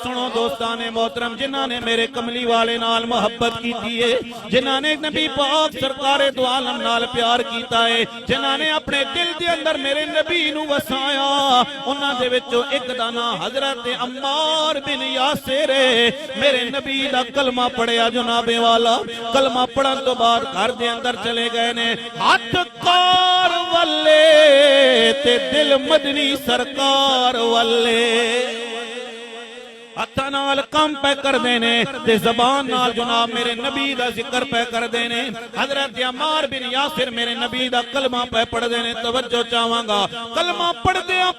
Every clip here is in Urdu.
سنو دوستان محترم، جنہاں نے میرے کملی والے نال محبت کی ہے، جنہاں نے نبی پاک سرکار دو عالم نال پیار کیتا ہے، جنہاں نے اپنے دل دے اندر میرے نبی نو وسایا، انہاں دے وچوں ایک دانا حضرت عمار بن یاسر میرے نبی دا کلمہ پڑھیا جناب والا۔ کلمہ پڑھن تو بعد گھر دے اندر چلے گئے نے، ہاتھ کار والے تے دل مدنی سرکار والے، ہتھاں نال کم پہ کر دینے تے زبان نال جناب میرے نبی دا ذکر پہ کر دینے۔ حضرت عمار بن یاسر میرے نبی دا کلمہ پہ پڑھ دینے۔ توجہ چاہواں گا، کلمہ پڑھ دیاں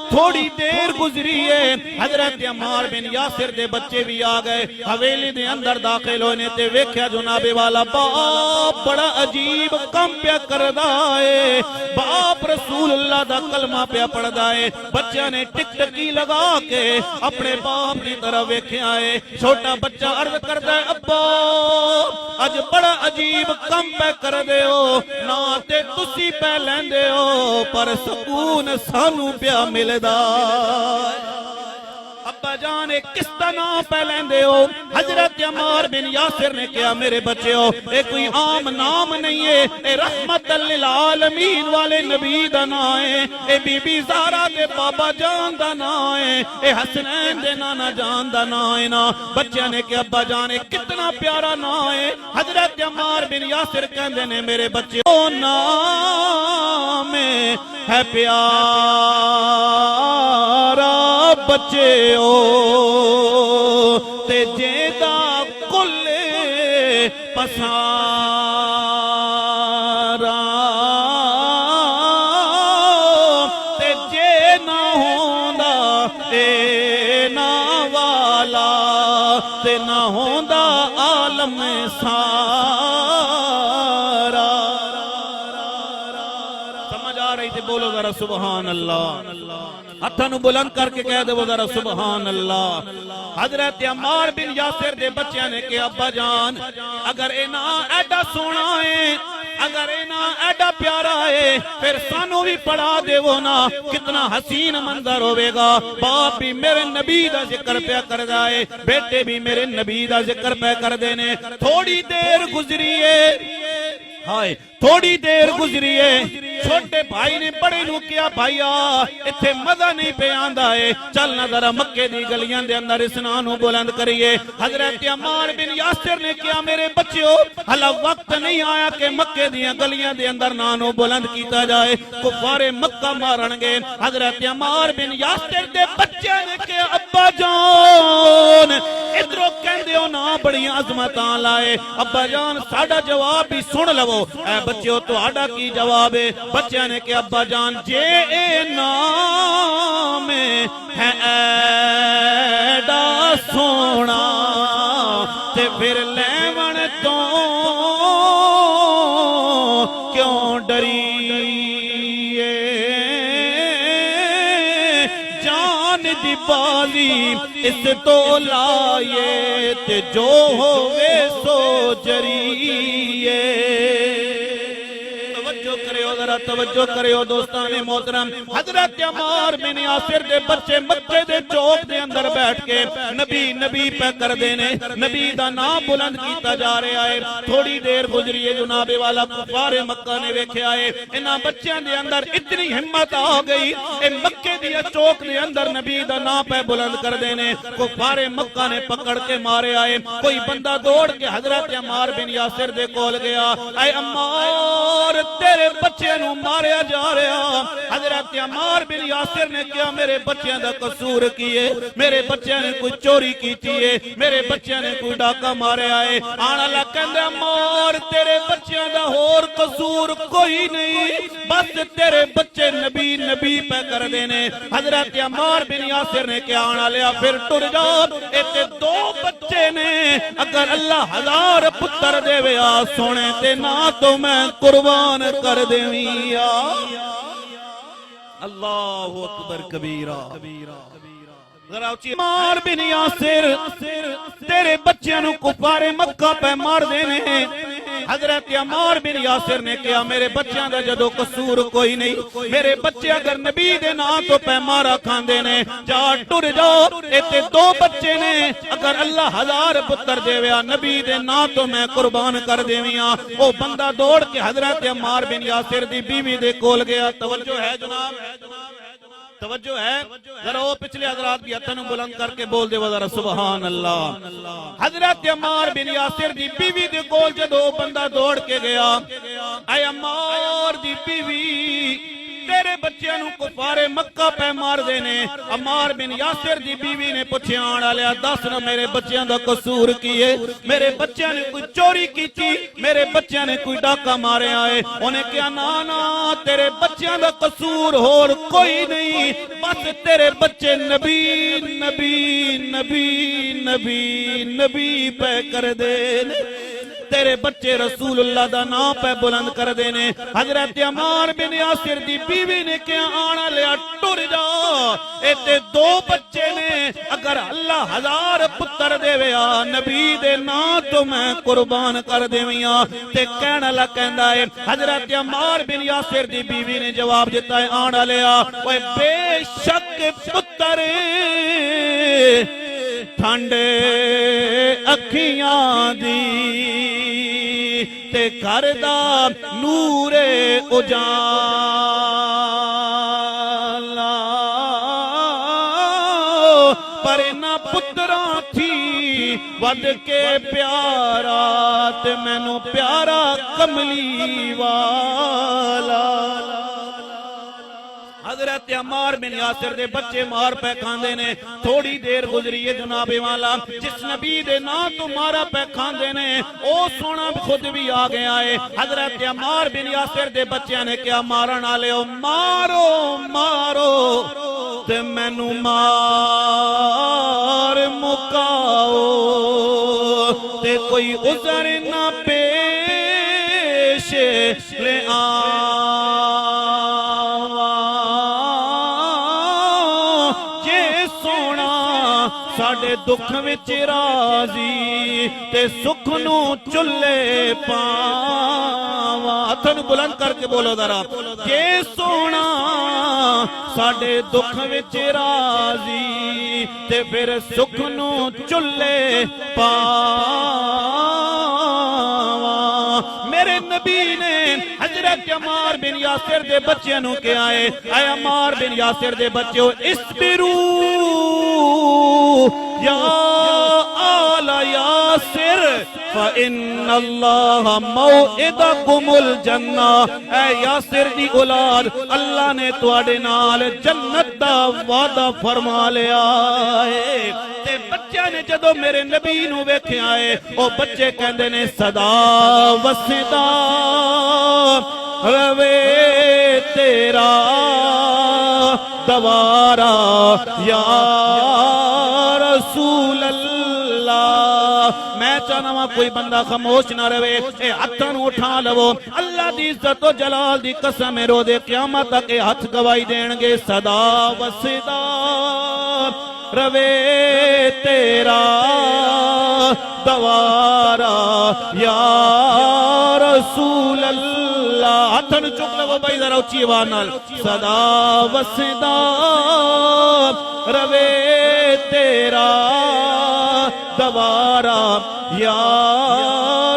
تھوڑی دیر گزری ہے، حضرت عمار بن یاسر دے بچے بھی آ گئے، حویلی دے اندر داخل ہونے تے ویکھیا جناب والا باپ بڑا عجیب کم پہ کردا ہے، باپ رسول اللہ دا کلمہ پہ پڑھدا ہے۔ بچہ نے ٹک ٹکی لگا کے اپنے باپ کی طرف ویکھے آئے، چھوٹا بچہ عرض کرتا ہے، ابا اج بڑا عجیب کم پہ کر دے ہو، نہ تے تسی پہ لیندے ہو پر سکون سانو پیا ملدا۔ ابا جان کس طرح پہ لیندے ہو؟ حضرت عمار بن یاسر نے کہا، میرے بچے ہو، اے کوئی عام نام نہیں ہے، اے رحمت للعالمین والے نبی دا نام ہے، اے بی بی زہرا دے بابا جان دا نام ہے، اے حسنین دے نانا جان دا نام ہے نا۔ بچے نے کہا، ابا جان کتنا پیارا نام ہے۔ حضرت عمار بن یاسر کہندے نے، میرے بچے او نام ہے پیارا بچے تے جیدہ کل پسارا، تے جے نہ ہوندا اے نا والا، تے نہ ہوندا عالم سارا۔ سمجھ آ رہی تھی؟ بولو ذرا سبحان اللہ، ہتھاں بلند کر کے کہہ دے وہ ذرا سبحان اللہ۔ حضرت عمار بن یاسر دے بچیاں نے کہ ابا جان اگر اینا ایڈا سونا ہے، اگر اینا ایڈا پیارا ہے، پھر سانو بھی پڑھا دے وہ نا، کتنا حسین منظر ہوئے گا۔ باپ بھی میرے نبی دا ذکر پہ کر دائے، بیٹے بھی میرے نبی دا ذکر پہ کر دینے۔ تھوڑی دیر گزری ہے، ہائے تھوڑی دیر گزری ہے، چھوٹے بھائی نے بڑے نو کیا، بھائیا اتھے مزہ نہیں پہ آندہ ہے، چل نہ ذرا مکے دی گلیاں دے اندر اسنانو بلند کریے۔ حضرت عمار بن یاسر نے کیا، میرے بچیو حالا وقت نہیں آیا کہ مکے دیاں گلیاں دے اندر نانو بلند کیتا جائے، کفار مکہ مارنگے۔ حضرت عمار بن یاسر دے بچے نے کیا، ابا جان ادھرو کہندے ہو نا بڑیاں عظمتاں لائے، ابا جان ساڑا جواب بھی سن لو، اے بچیو تو آڈا کی جواب ہے۔ بچے نے کہ ابا جان جے اے نام ہے ایڈا سونا، تے پھر لیون تو کیوں ڈریے، جان دی بازی اس تو لائے، تے جو ہوئے سو جریے۔ توجہ کریو دوستان محترم، حضرت عمار بن یاسر دے بچے مکے دے چوک دے اندر بیٹھ کے نبی نبی پہ کر دینے، نبی دا نام بلند کیتا جا رہا ہے۔ تھوڑی دیر گزری ہے، جناب والا کفار مکہ نے ویکھے آئے، انہاں بچیاں دے اندر اتنی ہمت آ گئی، اے مکے دی چوک دے اندر نبی دا نام پہ بلند کر دینے۔ کفار مکہ نے پکڑ کے مارے آئے، کوئی بندہ دوڑ کے حضرت عمار بن یاسر دے کول گیا، اے عمار تیرے بچے نو ماریا جا رہا۔ حضرت عمار بن یاسر نے کیا، میرے بچیاں دا قصور کیے، میرے بچیاں نے کوئی چوری کیتی ہے، میرے بچیاں نے کوئی ڈاکہ مارے آئے۔ آنا اللہ کہندے عمار تیرے بچیاں دا اور قصور کوئی نہیں، بس تیرے بچے نبی نبی پہ کر دینے۔ حضرت عمار بن یاسر نے کیا، آنا لیا پھر ٹر جا، ایتے دو بچے نے، اگر اللہ 1000 پتر دے ویا سونے تے نہ تو میں قربان کر دے۔ اللہ اکبر کبیرہ۔ عمار بن یاسر تیرے بچیاں نو کفار مکہ پہ مار دینے، حضرت عمار بن یاسر نے کہا میرے بچیاں دا جدو قصور کوئی نہیں، میرے بچے اگر نبی دے نا تو پہ مارا کھاندے نے، جا ٹر جاؤ، ایتے دو بچے نے، اگر اللہ 1000 پتر دیویا نبی دے نا تو میں قربان کر دیویاں۔ وہ بندہ دوڑ کے حضرت عمار بن یاسر دی بیوی دے کول گیا۔ توجہ ہے جناب، توجہ ہے، ذرا وہ پچھلے حضرات بھی ہتھوں بلند کر کے بول دے ذرا سبحان اللہ۔ حضرت عمار بن یاسر دی بیوی دے کول جدو بندہ دوڑ کے گیا، اے عمار دی بیوی تیرے بچیاں نو کفار مکہ پہ مار دینے۔ عمار بن یاسر دی بیوی نے پوچھیا آنا لیا دس نہ میرے بچیاں دا قصور کیے، میرے بچیاں نے کوئی چوری کی تھی، میرے بچیاں نے کوئی ڈاکہ مارے آئے؟ انہیں کہا نا تیرے بچیاں دا قصور اور کوئی نہیں، بس تیرے بچے نبی نبی نبی نبی نبی پہ کر دینے، تیرے بچے رسول اللہ دا نام پہ بلند کر دینے۔ حضرت عمار بن یاسر دی بیوی نے کیا آنا لیا ٹر جا، ایتے دو بچے نے، اگر اللہ 1000 پتر دے ویا نبی دے نام تو میں قربان کر دے ویا۔ تے کہنا لگ کہندا ہے حضرت عمار بن یاسر دی بیوی نے جواب دیتا ہے آنا لیا اوے بے شک پتر ٹھنڈے اکھیاں دی تے گھر دا نور اجالا، پر نہ پتراں تھی ود کے پیارا تے مینوں پیارا کملی والا۔ حضرت عمار بن یاسر دے بچے مار پہ کھاندے نے، تھوڑی دیر گزری ہے جناب والا، جس نبی دے نا تو مارا پہ کھاندے نے او سونا خود بھی آ گیا ہے۔ حضرت عمار بن یاسر دے بچے نے کیا مارن آلے ہو، مارو مارو تے مینو مار مکاؤ تے کوئی عذر نہ پیش لے ساڑے دکھ وچ راضی تے سکھ نو چلے پاواں۔ ہتھاں نوں بلند کر کے بولو ذرا، کہ سونا ساڑے دکھ وچ راضی تے پھر سکھ نو چلے پاواں۔ میرے نبی نے حضرت عمار بن یاسر دے بچے نو کہ آئے اے عمار بن یاسر دے بچے اسبرو یا آل یاسر فإن اللہ موعدکم الجنہ۔ اے یاسر دی اولاد، اللہ نے تواڈے نال جنت دا وعدہ فرما لیا ہے۔ تے بچے نے جدو میرے نبی نو ویکھے آئے او بچے کہندے نے صدا وسدا روے تیرا دوارا یا رسول اللہ۔ میں چاہنا ہاں کوئی بندہ خاموش نہ رہے، اے ہتھاں نوں اٹھا لو، اللہ دی عزت و جلال دی قسم رو دے قیامت تک اے ہتھ گواہی دین گے صدا وسدا روے تیرا دوارا یا رسول اللہ۔ ہتھاں نوں چک لو بھائی ذرا اچھی آواز نال، صدا وسدا روے تیرا دوارا یا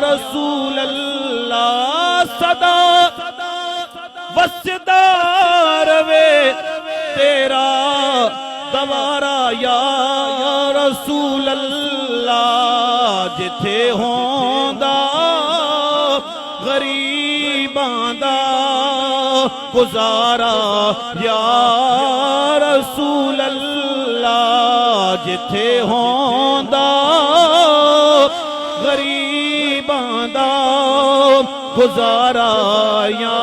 رسول اللہ۔ صدا وسدا روے تیرا دوارا یا رسول اللہ۔ جتھے ہوندا غریباں دا گزارا یا رسول اللہ۔ جتھے ہوندا غریباں دا گزارا یا